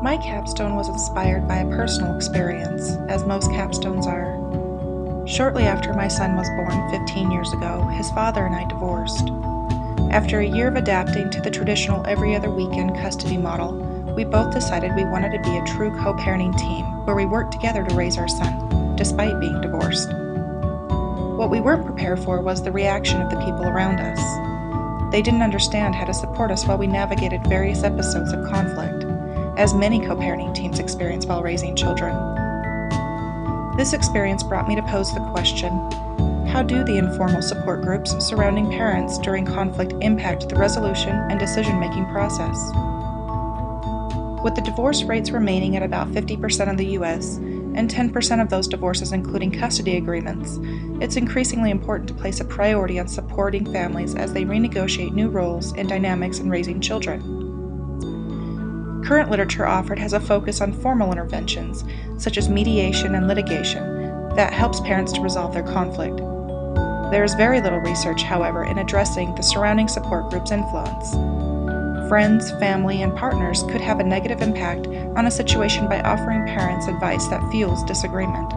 My capstone was inspired by a personal experience, as most capstones are. Shortly after my son was born 15 years ago, his father and I divorced. After a year of adapting to the traditional every other weekend custody model, we both decided we wanted to be a true co-parenting team where we worked together to raise our son, despite being divorced. What we weren't prepared for was the reaction of the people around us. They didn't understand how to support us while we navigated various episodes of conflict, as many co-parenting teams experience while raising children. This experience brought me to pose the question, how do the informal support groups surrounding parents during conflict impact the resolution and decision-making process? With the divorce rates remaining at about 50% in the U.S., and 10% of those divorces including custody agreements, it's increasingly important to place a priority on supporting families as they renegotiate new roles and dynamics in raising children. Current literature offered has a focus on formal interventions, such as mediation and litigation, that helps parents to resolve their conflict. There is very little research, however, in addressing the surrounding support group's influence. Friends, family, and partners could have a negative impact on a situation by offering parents advice that fuels disagreement.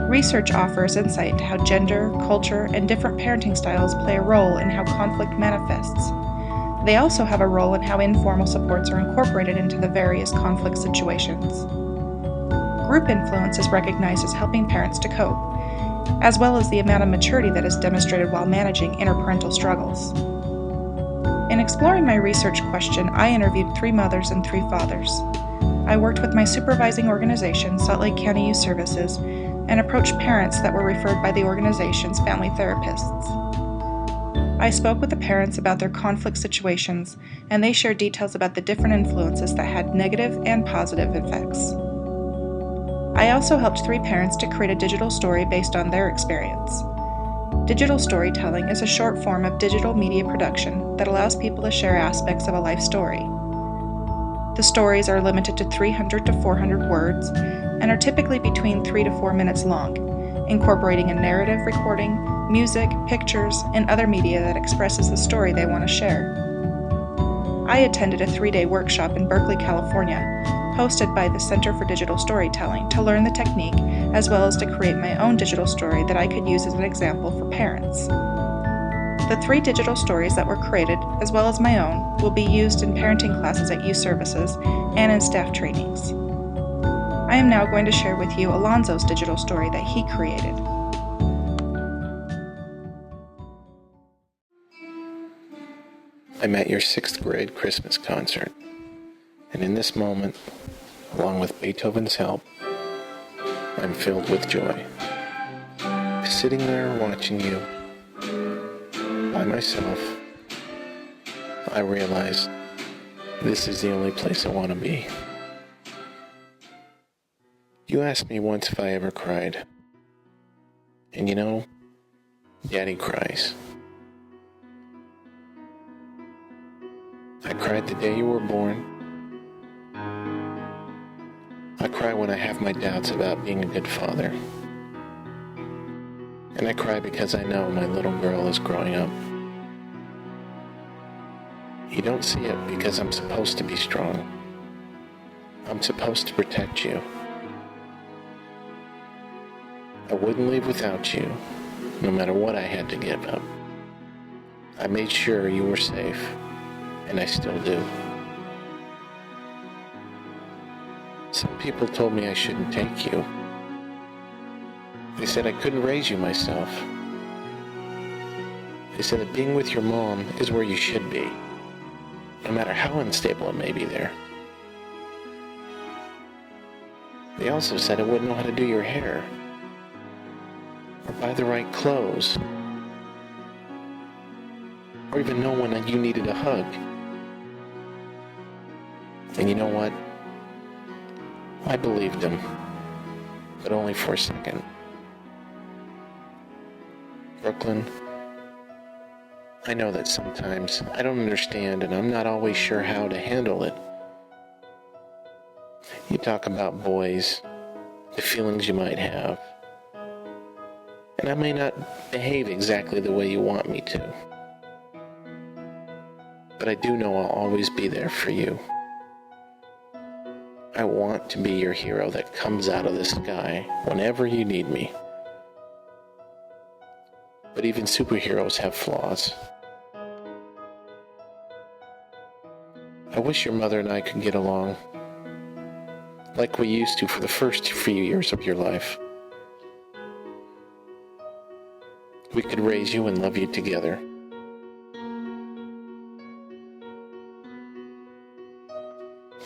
Research offers insight into how gender, culture, and different parenting styles play a role in how conflict manifests. They also have a role in how informal supports are incorporated into the various conflict situations. Group influence is recognized as helping parents to cope, as well as the amount of maturity that is demonstrated while managing interparental struggles. In exploring my research question, I interviewed 3 mothers and 3 fathers. I worked with my supervising organization, Salt Lake County Youth Services, and approached parents that were referred by the organization's family therapists. I spoke with the parents about their conflict situations, and they shared details about the different influences that had negative and positive effects. I also helped 3 parents to create a digital story based on their experience. Digital storytelling is a short form of digital media production that allows people to share aspects of a life story. The stories are limited to 300 to 400 words and are typically between 3 to 4 minutes long, incorporating a narrative recording, music, pictures, and other media that expresses the story they want to share. I attended a 3-day workshop in Berkeley, California, hosted by the Center for Digital Storytelling to learn the technique as well as to create my own digital story that I could use as an example for parents. The 3 digital stories that were created, as well as my own, will be used in parenting classes at youth services and in staff trainings. I am now going to share with you Alonzo's digital story that he created. I'm at your 6th grade Christmas concert, and in this moment, along with Beethoven's help, I'm filled with joy. Sitting there watching you, by myself, I realize this is the only place I want to be. You asked me once if I ever cried, and you know, Daddy cries. I cried the day you were born. I cry when I have my doubts about being a good father. And I cry because I know my little girl is growing up. You don't see it because I'm supposed to be strong. I'm supposed to protect you. I wouldn't leave without you, no matter what I had to give up. I made sure you were safe. And I still do. Some people told me I shouldn't take you. They said I couldn't raise you myself. They said that being with your mom is where you should be, no matter how unstable it may be there. They also said I wouldn't know how to do your hair, or buy the right clothes, or even know when you needed a hug. And you know what? I believed them, but only for a second. Brooklyn, I know that sometimes I don't understand and I'm not always sure how to handle it. You talk about boys, the feelings you might have, and I may not behave exactly the way you want me to. But I do know I'll always be there for you. I want to be your hero that comes out of the sky whenever you need me. But even superheroes have flaws. I wish your mother and I could get along like we used to for the first few years of your life. We could raise you and love you together.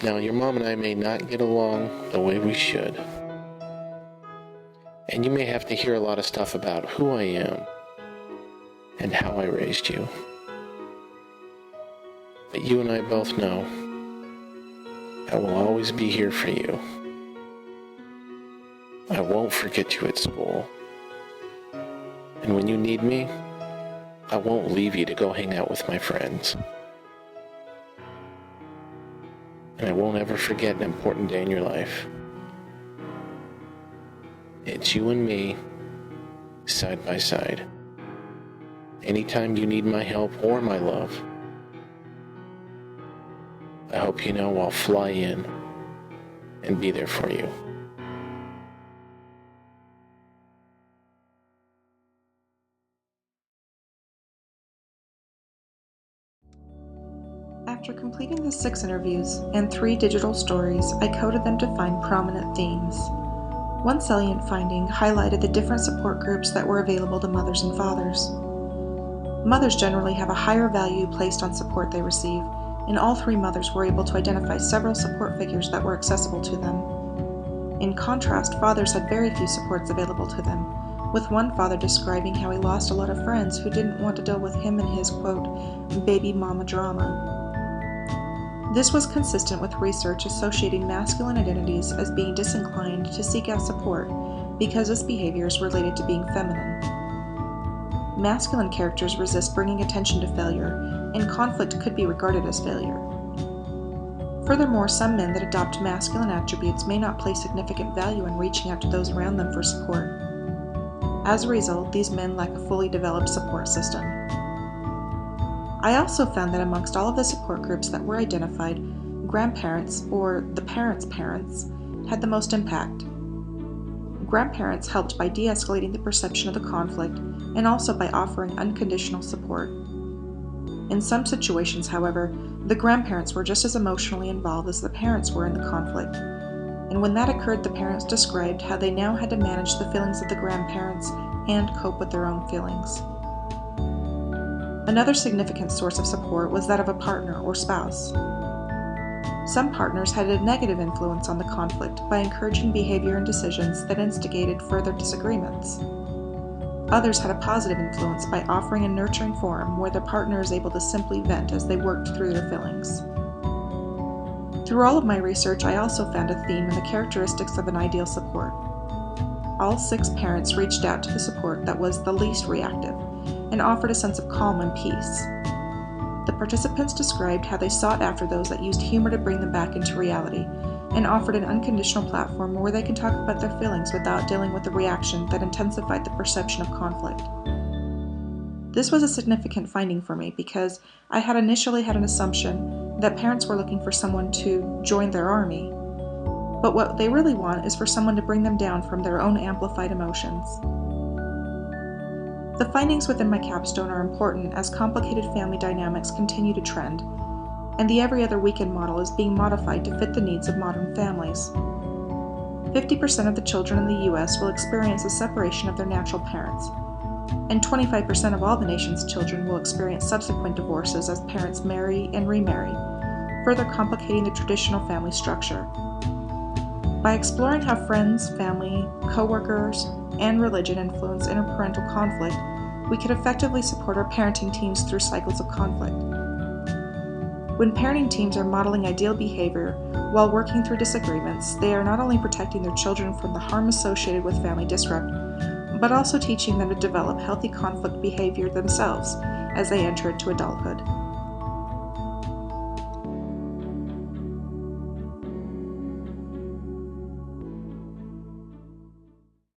Now, your mom and I may not get along the way we should. And you may have to hear a lot of stuff about who I am and how I raised you. But you and I both know I will always be here for you. I won't forget you at school. And when you need me, I won't leave you to go hang out with my friends. And I won't ever forget an important day in your life. It's you and me, side by side. Anytime you need my help or my love, I hope you know I'll fly in and be there for you. After completing the 6 interviews and 3 digital stories, I coded them to find prominent themes. One salient finding highlighted the different support groups that were available to mothers and fathers. Mothers generally have a higher value placed on support they receive, and all 3 mothers were able to identify several support figures that were accessible to them. In contrast, fathers had very few supports available to them, with one father describing how he lost a lot of friends who didn't want to deal with him and his, quote, baby mama drama. This was consistent with research associating masculine identities as being disinclined to seek out support because this behavior is related to being feminine. Masculine characters resist bringing attention to failure, and conflict could be regarded as failure. Furthermore, some men that adopt masculine attributes may not place significant value in reaching out to those around them for support. As a result, these men lack a fully developed support system. I also found that amongst all of the support groups that were identified, grandparents, or the parents' parents, had the most impact. Grandparents helped by de-escalating the perception of the conflict and also by offering unconditional support. In some situations, however, the grandparents were just as emotionally involved as the parents were in the conflict, and when that occurred, the parents described how they now had to manage the feelings of the grandparents and cope with their own feelings. Another significant source of support was that of a partner or spouse. Some partners had a negative influence on the conflict by encouraging behavior and decisions that instigated further disagreements. Others had a positive influence by offering a nurturing forum where the partner is able to simply vent as they worked through their feelings. Through all of my research, I also found a theme in the characteristics of an ideal support. All 6 parents reached out to the support that was the least reactive and offered a sense of calm and peace. The participants described how they sought after those that used humor to bring them back into reality and offered an unconditional platform where they can talk about their feelings without dealing with the reaction that intensified the perception of conflict. This was a significant finding for me because I had initially had an assumption that parents were looking for someone to join their army, but what they really want is for someone to bring them down from their own amplified emotions. The findings within my capstone are important as complicated family dynamics continue to trend, and the every other weekend model is being modified to fit the needs of modern families. 50% of the children in the U.S. will experience a separation of their natural parents, and 25% of all the nation's children will experience subsequent divorces as parents marry and remarry, further complicating the traditional family structure. By exploring how friends, family, co-workers, and religion influence interparental conflict, we could effectively support our parenting teams through cycles of conflict. When parenting teams are modeling ideal behavior while working through disagreements, they are not only protecting their children from the harm associated with family disrupt, but also teaching them to develop healthy conflict behavior themselves as they enter into adulthood.